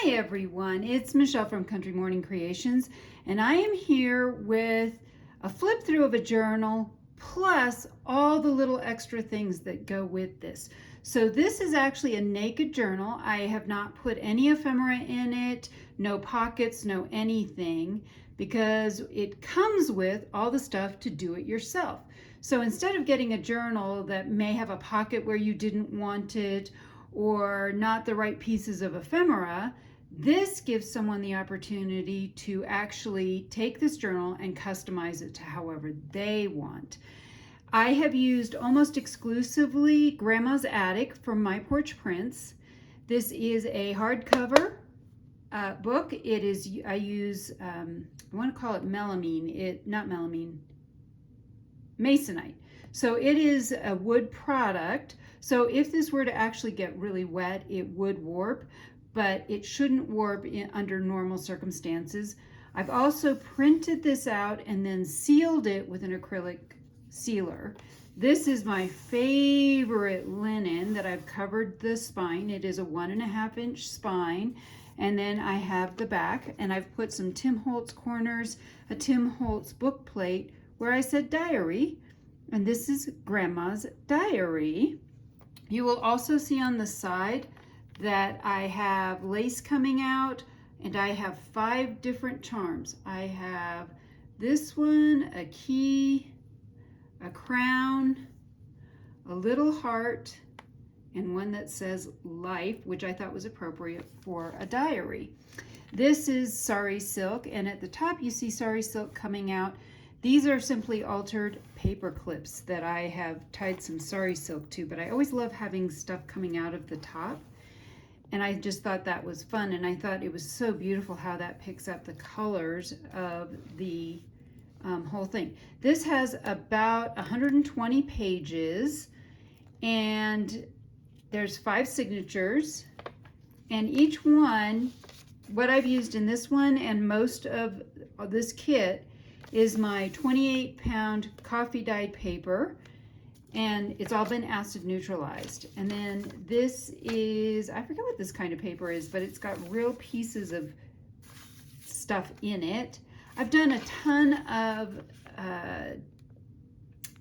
Hi everyone, it's Michelle from Country Morning Creations, and I am here with a flip through of a journal plus all the little extra things that go with this. So this is actually a naked journal. I have not put any ephemera in it, no pockets, no anything, because it comes with all the stuff to do it yourself. So instead of getting a journal that may have a pocket where you didn't want it, or not the right pieces of ephemera, this gives someone the opportunity to actually take this journal and customize it to however they want. I have used almost exclusively Grandma's Attic from My Porch Prints. This is a hardcover book. It is, I use, I want to call it melamine, not melamine, masonite. So it is a wood product. So if this were to actually get really wet, it would warp, but it shouldn't warp under normal circumstances. I've also printed this out and then sealed it with an acrylic sealer. This is my favorite linen that I've covered the spine. It is a 1.5 inch spine. And then I have the back, and I've put some Tim Holtz corners, a Tim Holtz book plate where I said diary. And this is Grandma's diary. You will also see on the side that I have lace coming out, and I have 5 different charms. I have this one, a key, a crown, a little heart, and one that says life, which I thought was appropriate for a diary. This is sari silk, and at the top you see sari silk coming out. These are simply altered paper clips that I have tied some sari silk to, but I always love having stuff coming out of the top. And I just thought that was fun, and I thought it was so beautiful how that picks up the colors of the whole thing. This has about 120 pages, and there's 5 signatures, and each one, what I've used in this one and most of this kit, is my 28-pound coffee dyed paper, and it's all been acid neutralized. And then this is, I forget what this kind of paper is, but it's got real pieces of stuff in it. I've done a ton of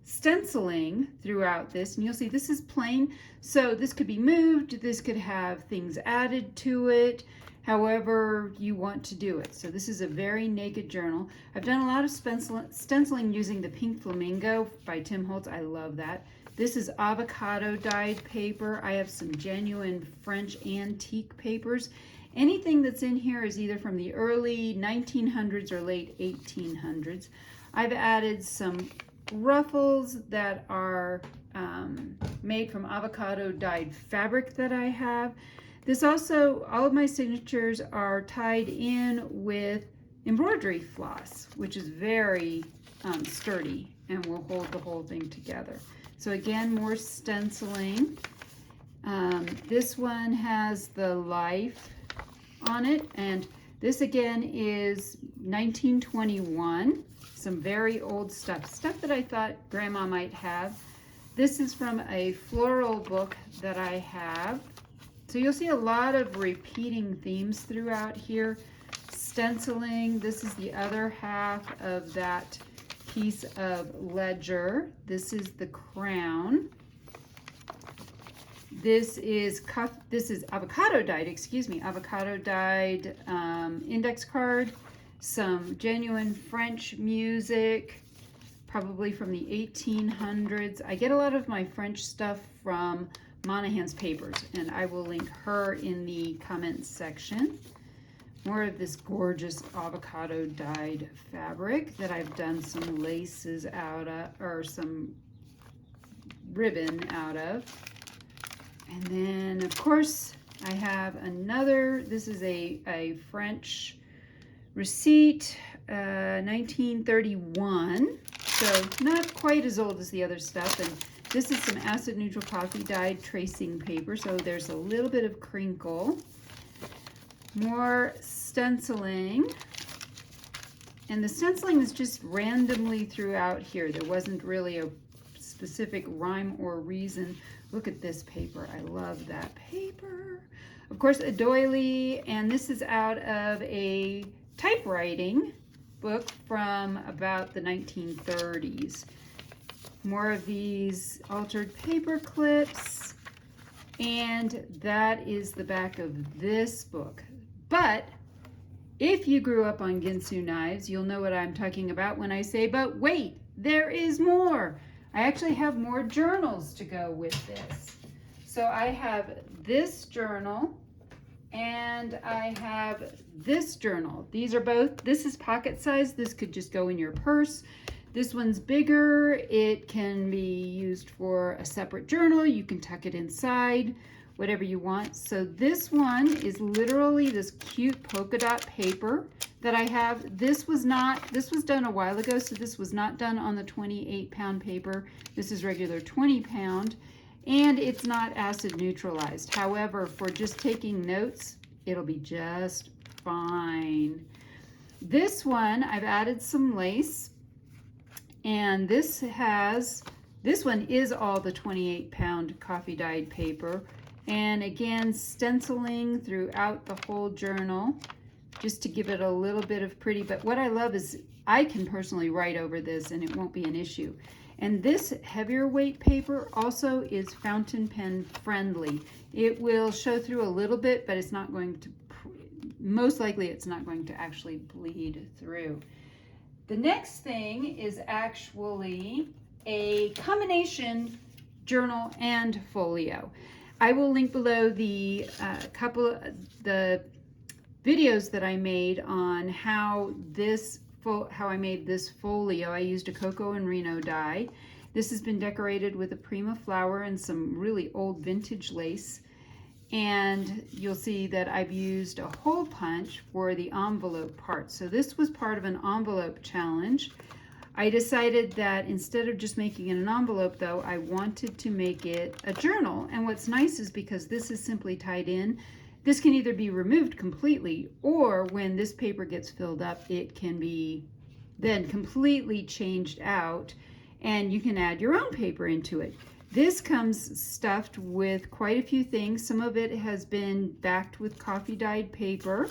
stenciling throughout this, and you'll see this is plain, so this could be moved, this could have things added to it, however you want to do it. So this is a very naked journal. I've done a lot of stenciling using the Pink Flamingo by Tim Holtz. I love that. This is avocado dyed paper. I have some genuine French antique papers. Anything that's in here is either from the early 1900s or late 1800s. I've added some ruffles that are made from avocado dyed fabric that I have. This also, all of my signatures are tied in with embroidery floss, which is very sturdy and will hold the whole thing together. So again, more stenciling. This one has the life on it, and this again is 1921. Some very old stuff that I thought Grandma might have. This is from a floral book that I have. So you'll see a lot of repeating themes throughout here. Stenciling, this is the other half of that piece of ledger. This is the crown. This is avocado dyed, avocado dyed index card. Some genuine French music, probably from the 1800s. I get a lot of my French stuff from Monahan's Papers, and I will link her in the comments section. More of this gorgeous avocado dyed fabric that I've done some laces out of, or some ribbon out of. And then of course I have another, this is a French receipt, 1931, so not quite as old as the other stuff. And this is some acid neutral coffee dyed tracing paper, so there's a little bit of crinkle. More stenciling, and the stenciling is just randomly throughout here. There wasn't really a specific rhyme or reason. Look at this paper. I love that paper. Of course, a doily, and this is out of a typewriting book from about the 1930s. More of these altered paper clips, and that is the back of this book. But if you grew up on Ginsu knives, you'll know what I'm talking about when I say, but wait, there is more. I actually have more journals to go with this. So I have this journal and I have this journal. These are both, this is pocket size. This could just go in your purse. This one's bigger. It can be used for a separate journal. You can tuck it inside, whatever you want. So this one is literally this cute polka dot paper that I have. This was done a while ago, so this was not done on the 28-pound paper. This is regular 20-pound, and it's not acid neutralized. However, for just taking notes, it'll be just fine. This one, I've added some lace, and this one is all the 28-pound coffee dyed paper. And again, stenciling throughout the whole journal just to give it a little bit of pretty. But what I love is I can personally write over this and it won't be an issue. And this heavier weight paper also is fountain pen friendly. It will show through a little bit, but it's not going to, most likely it's not going to actually bleed through. The next thing is actually a combination journal and folio. I will link below the the videos that I made on how I made this folio. I used a cocoa and Reno dye. This has been decorated with a prima flower and some really old vintage lace. And you'll see that I've used a hole punch for the envelope part. So this was part of an envelope challenge. I decided that instead of just making it an envelope though, I wanted to make it a journal. And what's nice is because this is simply tied in, this can either be removed completely, or when this paper gets filled up, it can be then completely changed out and you can add your own paper into it. This comes stuffed with quite a few things. Some of it has been backed with coffee dyed paper.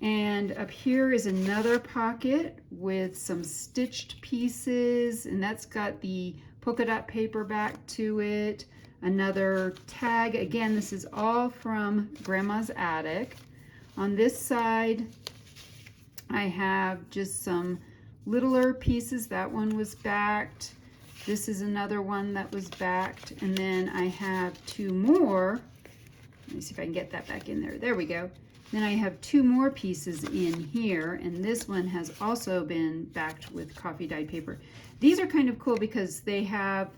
And up here is another pocket with some stitched pieces, and that's got the polka dot paper back to it. Another tag. Again, this is all from Grandma's attic. On this side, I have just some littler pieces. That one was backed. This is another one that was backed. And then I have two more. Let me see if I can get that back in there. There we go. Then I have two more pieces in here, and this one has also been backed with coffee dyed paper. These are kind of cool because they have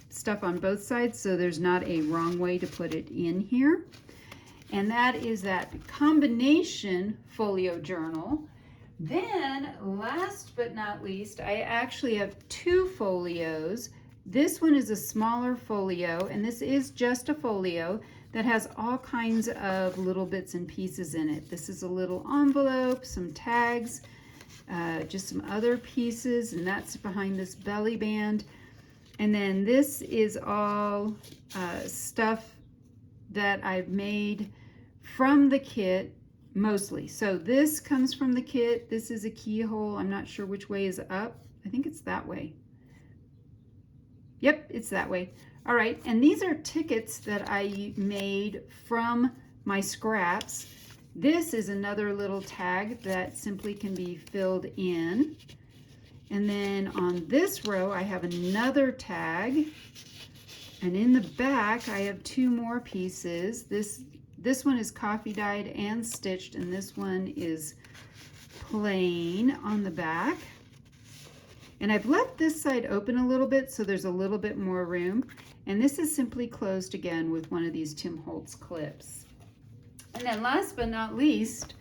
stuff on both sides, so there's not a wrong way to put it in here. And that is that combination folio journal. Then, last but not least, I actually have two folios. This one is a smaller folio, and this is just a folio that has all kinds of little bits and pieces in it. This is a little envelope, some tags, just some other pieces, and that's behind this belly band. And then this is all stuff that I've made from the kit, mostly. So this comes from the kit. This is a keyhole. I'm not sure which way is up. I think it's that way. Yep, it's that way. All right, and these are tickets that I made from my scraps. This is another little tag that simply can be filled in. And then on this row, I have another tag. And in the back, I have two more pieces. This one is coffee dyed and stitched, and this one is plain on the back. And I've left this side open a little bit, so there's a little bit more room. And this is simply closed again with one of these Tim Holtz clips. And then last but not least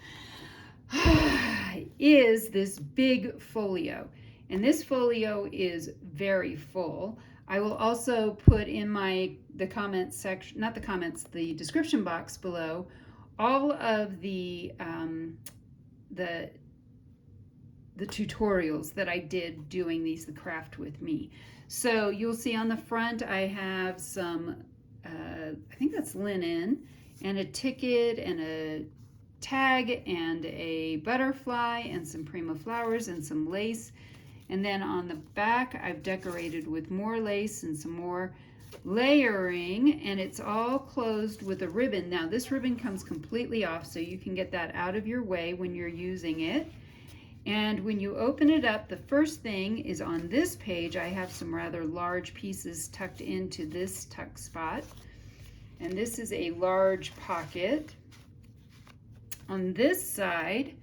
is this big folio. And this folio is very full. I will also put in the comments section, not the comments, the description box below, all of the tutorials that I did doing the craft with me. So you'll see on the front I have some, I think that's linen, and a ticket and a tag and a butterfly and some prima flowers and some lace. And then on the back, I've decorated with more lace and some more layering, and it's all closed with a ribbon. Now this ribbon comes completely off, so you can get that out of your way when you're using it. And when you open it up, the first thing is on this page, I have some rather large pieces tucked into this tuck spot. And this is a large pocket. On this side,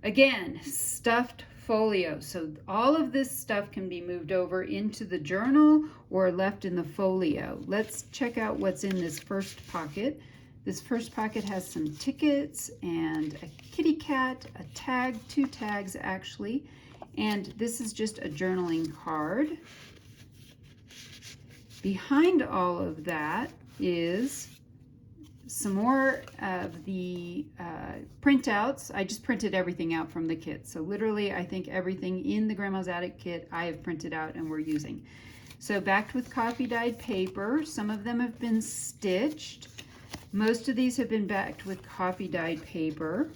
again, stuffed folio. So all of this stuff can be moved over into the journal or left in the folio. Let's check out what's in this first pocket. This first pocket has some tickets and a kitty cat, a tag, 2 tags actually, and this is just a journaling card. Behind all of that is some more of the printouts. I just printed everything out from the kit. So literally, I think everything in the Grandma's Attic kit I have printed out and we're using. So backed with coffee dyed paper. Some of them have been stitched. Most of these have been backed with coffee dyed paper.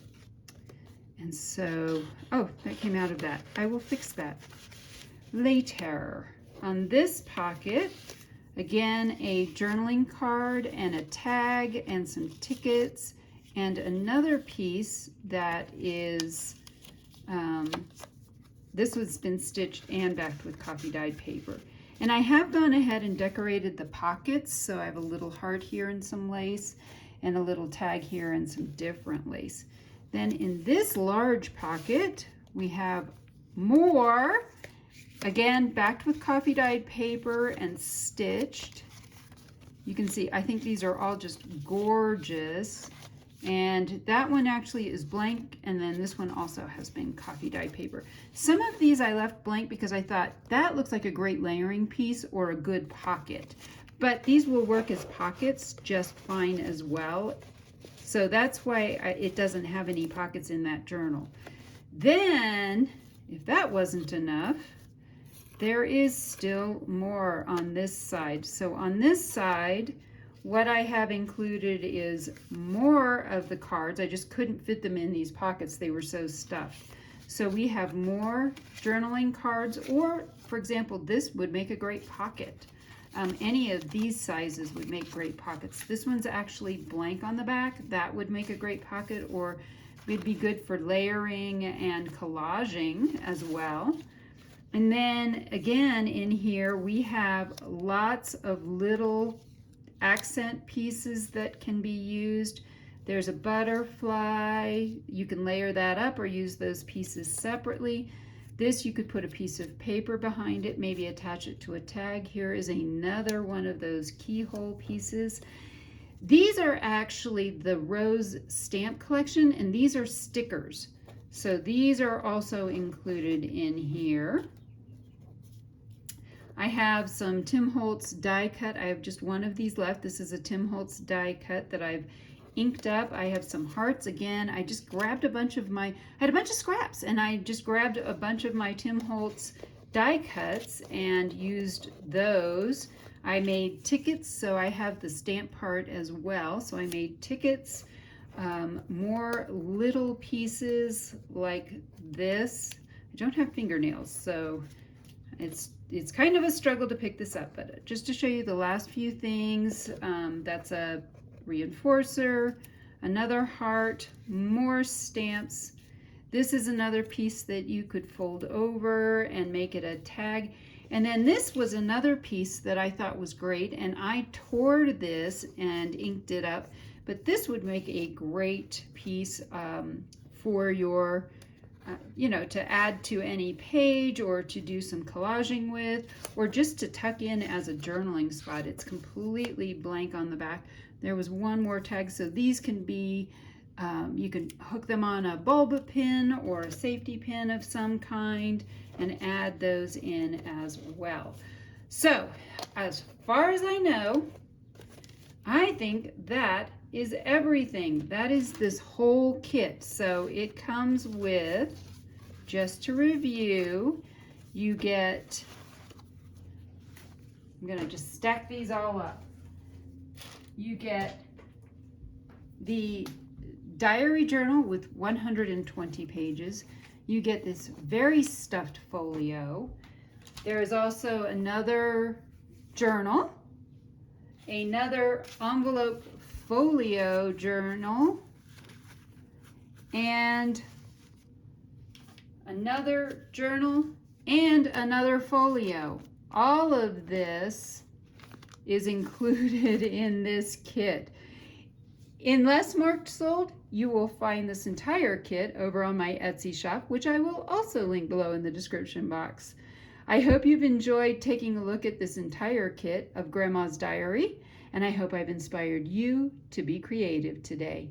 And so, oh, that came out of that. I will fix that later. On this pocket, again, a journaling card and a tag and some tickets and another piece that is, this one's been stitched and backed with coffee dyed paper. And I have gone ahead and decorated the pockets, so I have a little heart here and some lace and a little tag here and some different lace. Then in this large pocket, we have more, again, backed with coffee dyed paper and stitched. You can see, I think these are all just gorgeous. And that one actually is blank, and then this one also has been coffee dyed paper. Some of these I left blank because I thought that looks like a great layering piece or a good pocket. But these will work as pockets just fine as well. So that's why it doesn't have any pockets in that journal. Then, if that wasn't enough, there is still more on this side. So on this side, what I have included is more of the cards. I just couldn't fit them in these pockets. They were so stuffed. So we have more journaling cards, or for example, this would make a great pocket. Any of these sizes would make great pockets. This one's actually blank on the back. That would make a great pocket, or it'd be good for layering and collaging as well. And then again in here we have lots of little accent pieces that can be used. There's a butterfly. You can layer that up or use those pieces separately. This, you could put a piece of paper behind it, maybe attach it to a tag. Here is another one of those keyhole pieces. These are actually the Rose stamp collection, and these are stickers. So these are also included in here. I have some Tim Holtz die cut. I have just one of these left. This is a Tim Holtz die cut that I've inked up. I have some hearts. Again, I just grabbed a bunch of I had a bunch of scraps, and I just grabbed a bunch of my Tim Holtz die cuts and used those. I made tickets, so I have the stamp part as well. So I made tickets, more little pieces like this. I don't have fingernails, so it's kind of a struggle to pick this up, but just to show you the last few things, that's a reinforcer, another heart, more stamps. This is another piece that you could fold over and make it a tag. And then this was another piece that I thought was great, and I tore this and inked it up, but this would make a great piece for your to add to any page, or to do some collaging with, or just to tuck in as a journaling spot. It's completely blank on the back. There was one more tag, so these can be, you can hook them on a bulb pin or a safety pin of some kind and add those in as well. So as far as I know, I think that is everything. That is this whole kit. So it comes with, just to review, you get, I'm gonna just stack these all up. You get the diary journal with 120 pages. You get this very stuffed folio. There is also another journal, another envelope folio journal, and another journal and another folio. All of this is included in this kit. Unless marked sold, you will find this entire kit over on my Etsy shop, which I will also link below in the description box. I hope you've enjoyed taking a look at this entire kit of Grandma's Diary, and I hope I've inspired you to be creative today.